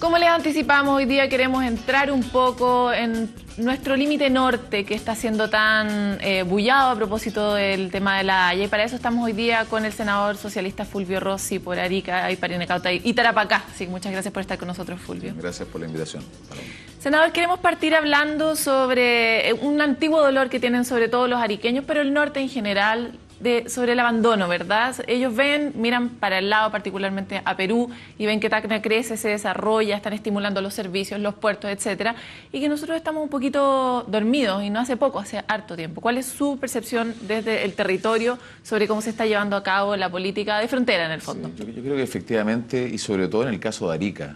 como les anticipamos, hoy día queremos entrar un poco en nuestro límite norte, que está siendo tan bullado a propósito del tema de la Haya. Y para eso estamos hoy día con el senador socialista Fulvio Rossi por Arica, Parinacauta y Tarapacá. Así que muchas gracias por estar con nosotros, Fulvio. Gracias por la invitación. Senador, queremos partir hablando sobre un antiguo dolor que tienen sobre todo los ariqueños, pero el norte en general, sobre el abandono, ¿verdad? Ellos miran para el lado, particularmente a Perú, y ven que Tacna crece, se desarrolla, están estimulando los servicios, los puertos, etcétera, y que nosotros estamos un poquito dormidos, y no hace poco, hace harto tiempo. ¿Cuál es su percepción desde el territorio sobre cómo se está llevando a cabo la política de frontera, en el fondo? Sí, yo creo que efectivamente, y sobre todo en el caso de Arica,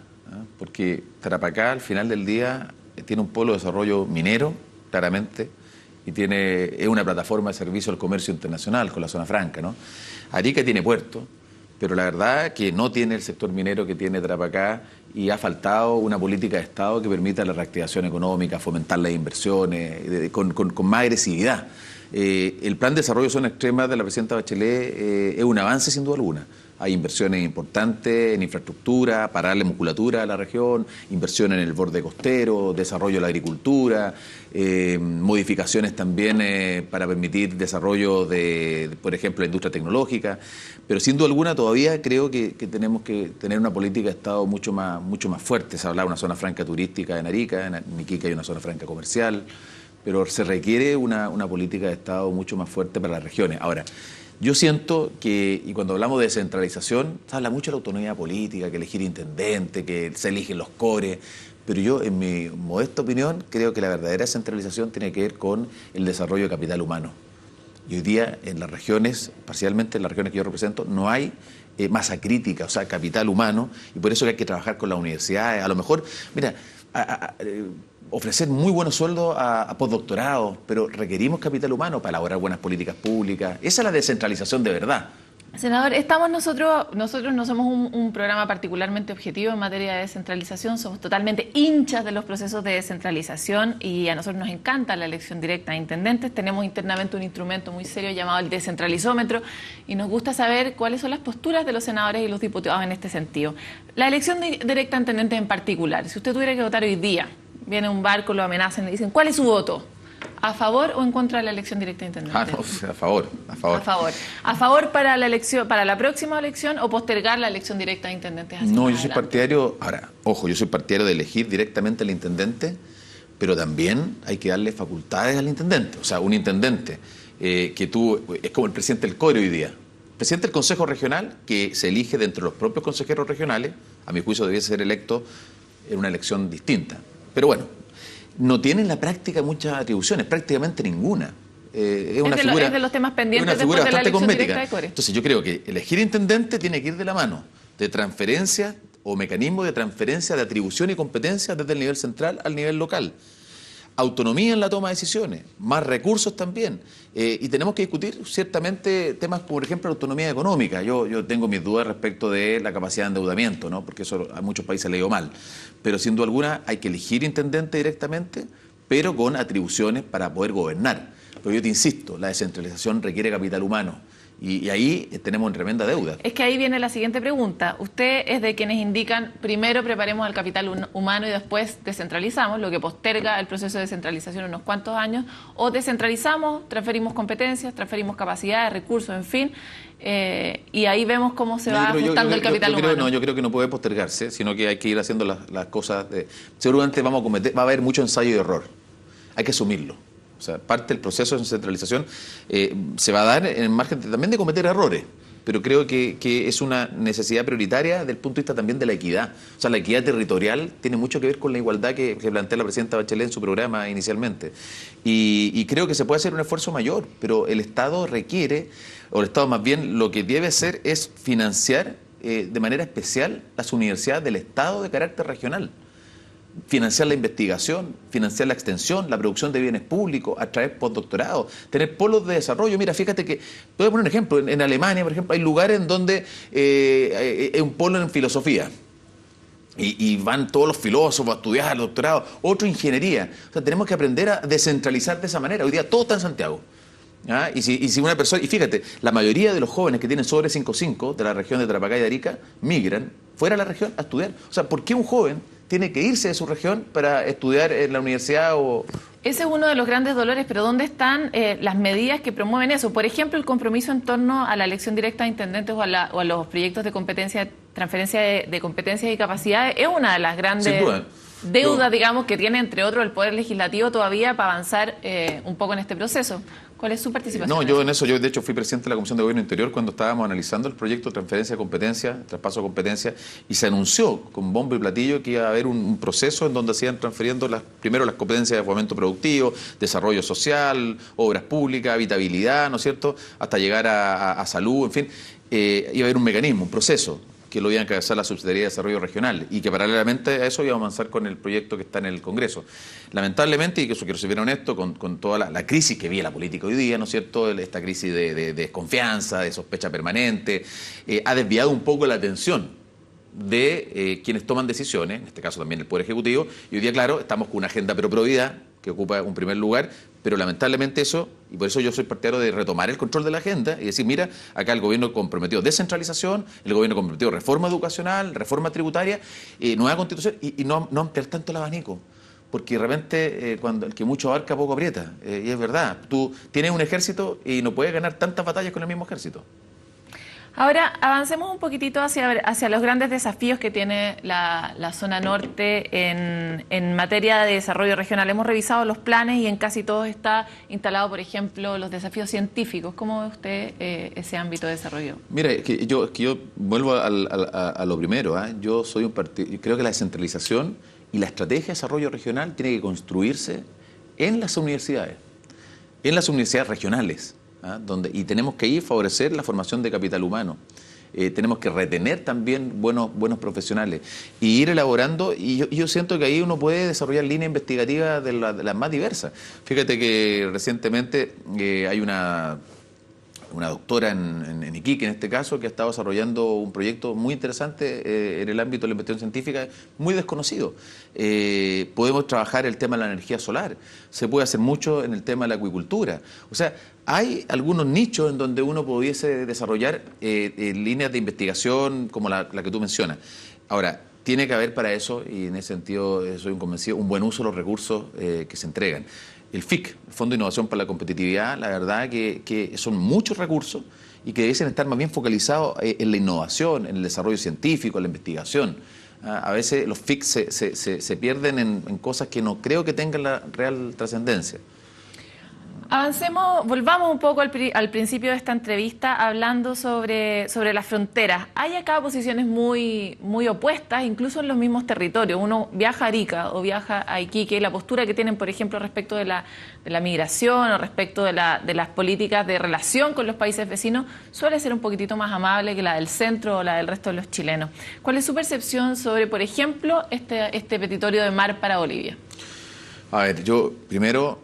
porque Tarapacá, al final del día, tiene un polo de desarrollo minero, claramente, y es una plataforma de servicio al comercio internacional con la zona franca, ¿no? Arica tiene puerto, pero la verdad que no tiene el sector minero que tiene Tarapacá y ha faltado una política de Estado que permita la reactivación económica, fomentar las inversiones con más agresividad. El plan de desarrollo de zona extrema de la presidenta Bachelet es un avance sin duda alguna. Hay inversiones importantes en infraestructura, para darle musculatura a la región, inversión en el borde costero, desarrollo de la agricultura, modificaciones también para permitir desarrollo de, por ejemplo, la industria tecnológica. Pero sin duda alguna todavía creo que tenemos que tener una política de Estado mucho más fuerte. Se habla de una zona franca turística en Arica, en Iquique hay una zona franca comercial, pero se requiere una política de Estado mucho más fuerte para las regiones. Ahora, yo siento que, y cuando hablamos de descentralización, se habla mucho de la autonomía política, que elegir intendente, que se eligen los cores, pero yo, en mi modesta opinión, creo que la verdadera descentralización tiene que ver con el desarrollo de capital humano. Y hoy día, en las regiones, parcialmente en las regiones que yo represento, no hay masa crítica, o sea, capital humano, y por eso hay que trabajar con las universidades. A lo mejor, mira, ofrecer muy buenos sueldos a postdoctorados, pero requerimos capital humano para elaborar buenas políticas públicas. Esa es la descentralización de verdad. Senador, nosotros no somos un programa particularmente objetivo en materia de descentralización, somos totalmente hinchas de los procesos de descentralización y a nosotros nos encanta la elección directa de intendentes. Tenemos internamente un instrumento muy serio llamado el descentralizómetro y nos gusta saber cuáles son las posturas de los senadores y los diputados en este sentido. La elección directa de intendentes en particular, si usted tuviera que votar hoy día, viene un barco, lo amenazan y dicen, ¿cuál es su voto? ¿A favor o en contra de la elección directa de intendente? No, a favor. ¿A favor para la elección, para la próxima elección o postergar la elección directa de intendentes? No, yo soy partidario, ahora, ojo, yo soy partidario de elegir directamente al intendente, pero también hay que darle facultades al intendente. O sea, un intendente es como el presidente del CORE hoy día. El presidente del Consejo Regional, que se elige de entre los propios consejeros regionales, a mi juicio debiese ser electo en una elección distinta. Pero bueno, no tiene en la práctica muchas atribuciones, prácticamente ninguna. Es de los temas pendientes después de la elección directa de CORE. Entonces yo creo que elegir intendente tiene que ir de la mano de transferencia o mecanismo de transferencia de atribución y competencia desde el nivel central al nivel local. Autonomía en la toma de decisiones, más recursos también. Y tenemos que discutir ciertamente temas, por ejemplo, la autonomía económica. Yo tengo mis dudas respecto de la capacidad de endeudamiento, ¿no? Porque eso a muchos países le dio mal. Pero sin duda alguna hay que elegir intendente directamente, pero con atribuciones para poder gobernar. Pero yo te insisto, la descentralización requiere capital humano. Y ahí tenemos una tremenda deuda. Es que ahí viene la siguiente pregunta. Usted es de quienes indican, primero preparemos al capital humano y después descentralizamos, lo que posterga el proceso de descentralización unos cuantos años, o descentralizamos, transferimos competencias, transferimos capacidades, recursos, en fin, y ahí vemos cómo se va ajustando el capital humano. Yo creo que no puede postergarse, sino que hay que ir haciendo las cosas. Seguramente va a haber mucho ensayo y error. Hay que asumirlo. O sea, parte del proceso de descentralización se va a dar en el margen también de cometer errores, pero creo que es una necesidad prioritaria desde el punto de vista también de la equidad. O sea, la equidad territorial tiene mucho que ver con la igualdad que plantea la presidenta Bachelet en su programa inicialmente. Y creo que se puede hacer un esfuerzo mayor, pero el Estado requiere, o el Estado más bien lo que debe hacer es financiar de manera especial las universidades del Estado de carácter regional. Financiar la investigación, financiar la extensión, la producción de bienes públicos, atraer postdoctorados, tener polos de desarrollo. Mira, fíjate que, te voy a poner un ejemplo, en Alemania, por ejemplo, hay lugares en donde hay un polo en filosofía y van todos los filósofos a estudiar el doctorado, otro ingeniería. O sea, tenemos que aprender a descentralizar de esa manera. Hoy día todo está en Santiago. ¿Ah? Y si una persona, y fíjate, la mayoría de los jóvenes que tienen sobre 5.5 de la región de Tarapacá y de Arica migran fuera de la región a estudiar. O sea, ¿por qué un joven tiene que irse de su región para estudiar en la universidad o... Ese es uno de los grandes dolores, pero ¿dónde están las medidas que promueven eso? Por ejemplo, el compromiso en torno a la elección directa de intendentes o a los proyectos de competencia, transferencia de competencias y capacidades, es una de las grandes deudas, digamos, que tiene, entre otros, el Poder Legislativo todavía para avanzar un poco en este proceso. ¿Cuál es su participación? No, yo de hecho fui presidente de la Comisión de Gobierno Interior cuando estábamos analizando el proyecto de transferencia de competencia, traspaso de competencia, y se anunció con bombo y platillo que iba a haber un proceso en donde se iban transfiriendo primero las competencias de fomento productivo, desarrollo social, obras públicas, habitabilidad, ¿no es cierto?, hasta llegar a salud, en fin, iba a haber un mecanismo, un proceso que lo iba a encabezar la Subsecretaría de Desarrollo Regional y que paralelamente a eso iba a avanzar con el proyecto que está en el Congreso. Lamentablemente, y que eso quiero ser bien honesto, con toda la crisis que vive la política hoy día, ¿no es cierto?, esta crisis de desconfianza, de sospecha permanente, ha desviado un poco la atención de quienes toman decisiones, en este caso también el Poder Ejecutivo, y hoy día, claro, estamos con una agenda pro probidad que ocupa un primer lugar, pero lamentablemente eso, y por eso yo soy partidario de retomar el control de la agenda y decir, mira, acá el gobierno comprometió descentralización, el gobierno comprometió reforma educacional, reforma tributaria, nueva constitución, y no ampliar tanto el abanico. Porque de repente, cuando el que mucho abarca, poco aprieta. Y es verdad, tú tienes un ejército y no puedes ganar tantas batallas con el mismo ejército. Ahora, avancemos un poquitito hacia los grandes desafíos que tiene la zona norte en materia de desarrollo regional. Hemos revisado los planes y en casi todos está instalado, por ejemplo, los desafíos científicos. ¿Cómo ve usted ese ámbito de desarrollo? Mira, que yo vuelvo a lo primero. Yo soy un partido, creo que la descentralización y la estrategia de desarrollo regional tiene que construirse en las universidades regionales. Y tenemos que ir a favorecer la formación de capital humano. Tenemos que retener también buenos profesionales y ir elaborando, y yo siento que ahí uno puede desarrollar líneas investigativas de las más diversas. Fíjate que recientemente hay una doctora en Iquique, en este caso, que ha estado desarrollando un proyecto muy interesante en el ámbito de la investigación científica, muy desconocido. Podemos trabajar el tema de la energía solar, se puede hacer mucho en el tema de la acuicultura. O sea, hay algunos nichos en donde uno pudiese desarrollar líneas de investigación como la que tú mencionas. Ahora, tiene que haber para eso, y en ese sentido soy un convencido, un buen uso de los recursos que se entregan. El FIC, el Fondo de Innovación para la Competitividad, la verdad que son muchos recursos y que debiesen estar más bien focalizados en la innovación, en el desarrollo científico, en la investigación. A veces los FIC se pierden en cosas que no creo que tengan la real trascendencia. Avancemos, volvamos un poco al principio de esta entrevista hablando sobre las fronteras. Hay acá posiciones muy opuestas, incluso en los mismos territorios. Uno viaja a Arica o viaja a Iquique y la postura que tienen, por ejemplo, respecto de la migración o respecto de las políticas de relación con los países vecinos suele ser un poquitito más amable que la del centro o la del resto de los chilenos. ¿Cuál es su percepción sobre, por ejemplo, este petitorio de mar para Bolivia? A ver, yo primero...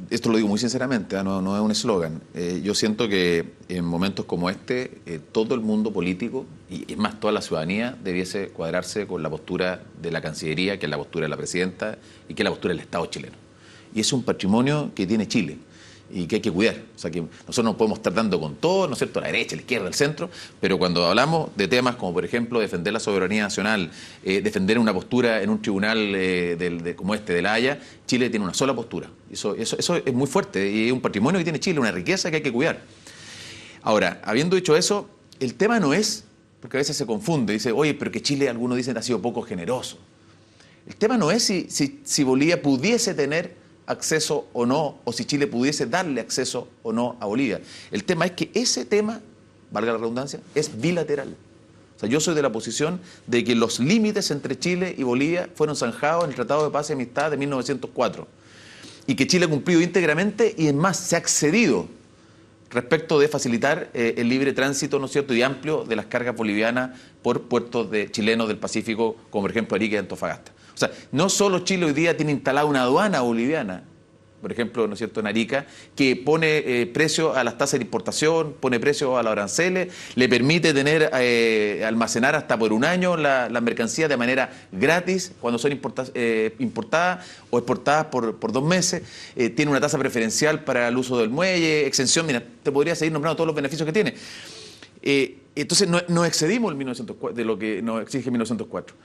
Esto lo digo muy sinceramente, no es un eslogan. Yo siento que en momentos como este, todo el mundo político, y es más, toda la ciudadanía, debiese cuadrarse con la postura de la Cancillería, que es la postura de la Presidenta, y que es la postura del Estado chileno. Y es un patrimonio que tiene Chile y que hay que cuidar. O sea, que nosotros nos podemos estar dando con todo, ¿no es cierto?, la derecha, la izquierda, el centro, pero cuando hablamos de temas como, por ejemplo, defender la soberanía nacional, defender una postura en un tribunal como este de La Haya, Chile tiene una sola postura. Eso es muy fuerte y es un patrimonio que tiene Chile, una riqueza que hay que cuidar. Ahora, habiendo dicho eso, el tema no es, porque a veces se confunde, dice, oye, pero que Chile, algunos dicen, ha sido poco generoso. El tema no es si Bolivia pudiese tener acceso o no, o si Chile pudiese darle acceso o no a Bolivia. El tema es que ese tema, valga la redundancia, es bilateral. O sea, yo soy de la posición de que los límites entre Chile y Bolivia fueron zanjados en el Tratado de Paz y Amistad de 1904 y que Chile ha cumplido íntegramente y, es más, se ha accedido respecto de facilitar el libre tránsito, ¿no es cierto?, y amplio de las cargas bolivianas por puertos chilenos del Pacífico, como por ejemplo Arica y Antofagasta. O sea, no solo Chile hoy día tiene instalada una aduana boliviana, por ejemplo, ¿no es cierto?, en Arica, que pone precio a las tasas de importación, pone precio a los aranceles, le permite almacenar hasta por un año las mercancías de manera gratis cuando son importadas o exportadas por 2 meses, tiene una tasa preferencial para el uso del muelle, exención, mira, te podría seguir nombrando todos los beneficios que tiene. Entonces, no excedimos el 1904, de lo que nos exige 1904.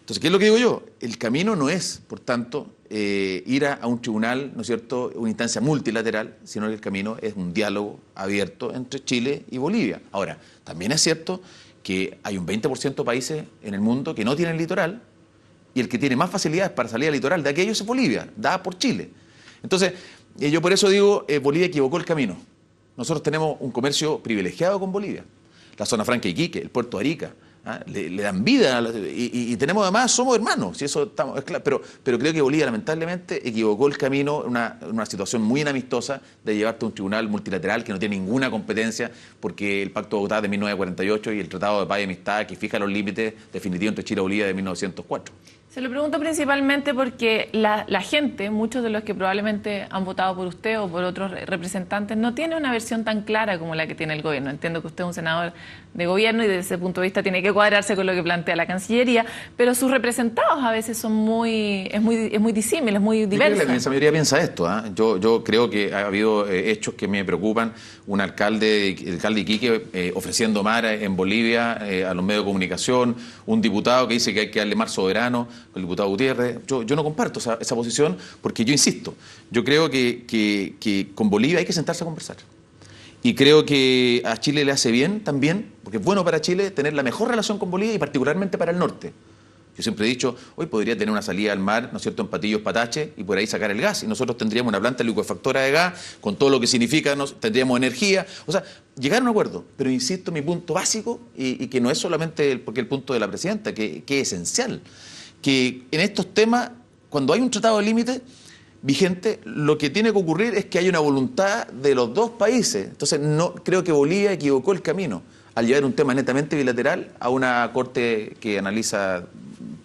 Entonces, ¿qué es lo que digo yo? El camino no es, por tanto, ir a un tribunal, ¿no es cierto?, una instancia multilateral, sino que el camino es un diálogo abierto entre Chile y Bolivia. Ahora, también es cierto que hay un 20% de países en el mundo que no tienen litoral, y el que tiene más facilidades para salir al litoral de aquellos es Bolivia, dada por Chile. Entonces, yo por eso digo, Bolivia equivocó el camino. Nosotros tenemos un comercio privilegiado con Bolivia. La zona franca de Iquique, el puerto de Arica, le dan vida y tenemos además, somos hermanos, y eso es claro, pero creo que Bolivia lamentablemente equivocó el camino en una situación muy inamistosa de llevarte a un tribunal multilateral que no tiene ninguna competencia, porque el Pacto de Bogotá de 1948 y el Tratado de Paz y Amistad que fija los límites definitivos entre Chile y Bolivia de 1904. Se lo pregunto principalmente porque la gente, muchos de los que probablemente han votado por usted o por otros representantes, no tiene una versión tan clara como la que tiene el gobierno. Entiendo que usted es un senador de gobierno y desde ese punto de vista tiene que cuadrarse con lo que plantea la Cancillería, pero sus representados a veces son es muy disímil, es muy diverso. La inmensa mayoría piensa esto. Yo creo que ha habido hechos que me preocupan. Un alcalde de Iquique ofreciendo mar en Bolivia a los medios de comunicación, un diputado que dice que hay que darle mar soberano, el diputado Gutiérrez. Yo no comparto esa posición porque yo insisto, yo creo que con Bolivia hay que sentarse a conversar. Y creo que a Chile le hace bien también, porque es bueno para Chile tener la mejor relación con Bolivia y particularmente para el norte. Yo siempre he dicho, hoy podría tener una salida al mar, ¿no es cierto?, en Patillos, Patache, y por ahí sacar el gas. Y nosotros tendríamos una planta licuefactora de gas, con todo lo que significa, tendríamos energía. O sea, llegar a un acuerdo. Pero insisto, mi punto básico, y que no es solamente porque el punto de la presidenta, que es esencial, que en estos temas, cuando hay un tratado de límite vigente, lo que tiene que ocurrir es que haya una voluntad de los dos países. Entonces, no creo que Bolivia equivocó el camino al llevar un tema netamente bilateral a una corte que analiza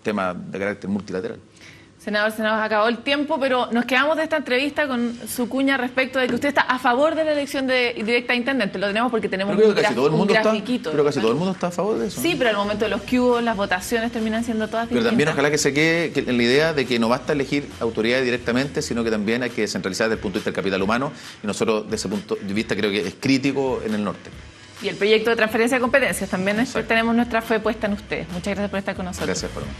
temas de carácter multilateral. Senador, se nos acabó el tiempo, pero nos quedamos de esta entrevista con su cuña respecto de que usted está a favor de la elección directa de intendente. Lo tenemos porque tenemos un grafiquito. Pero casi todo el mundo está a favor de eso. Sí, pero al momento de los cubos, las votaciones terminan siendo todas distintas. Pero también ojalá que se quede en la idea de que no basta elegir autoridades directamente, sino que también hay que descentralizar desde el punto de vista del capital humano, y nosotros desde ese punto de vista creo que es crítico en el norte. Y el proyecto de transferencia de competencias también tenemos nuestra fe puesta en ustedes. Muchas gracias por estar con nosotros. Gracias, Paloma.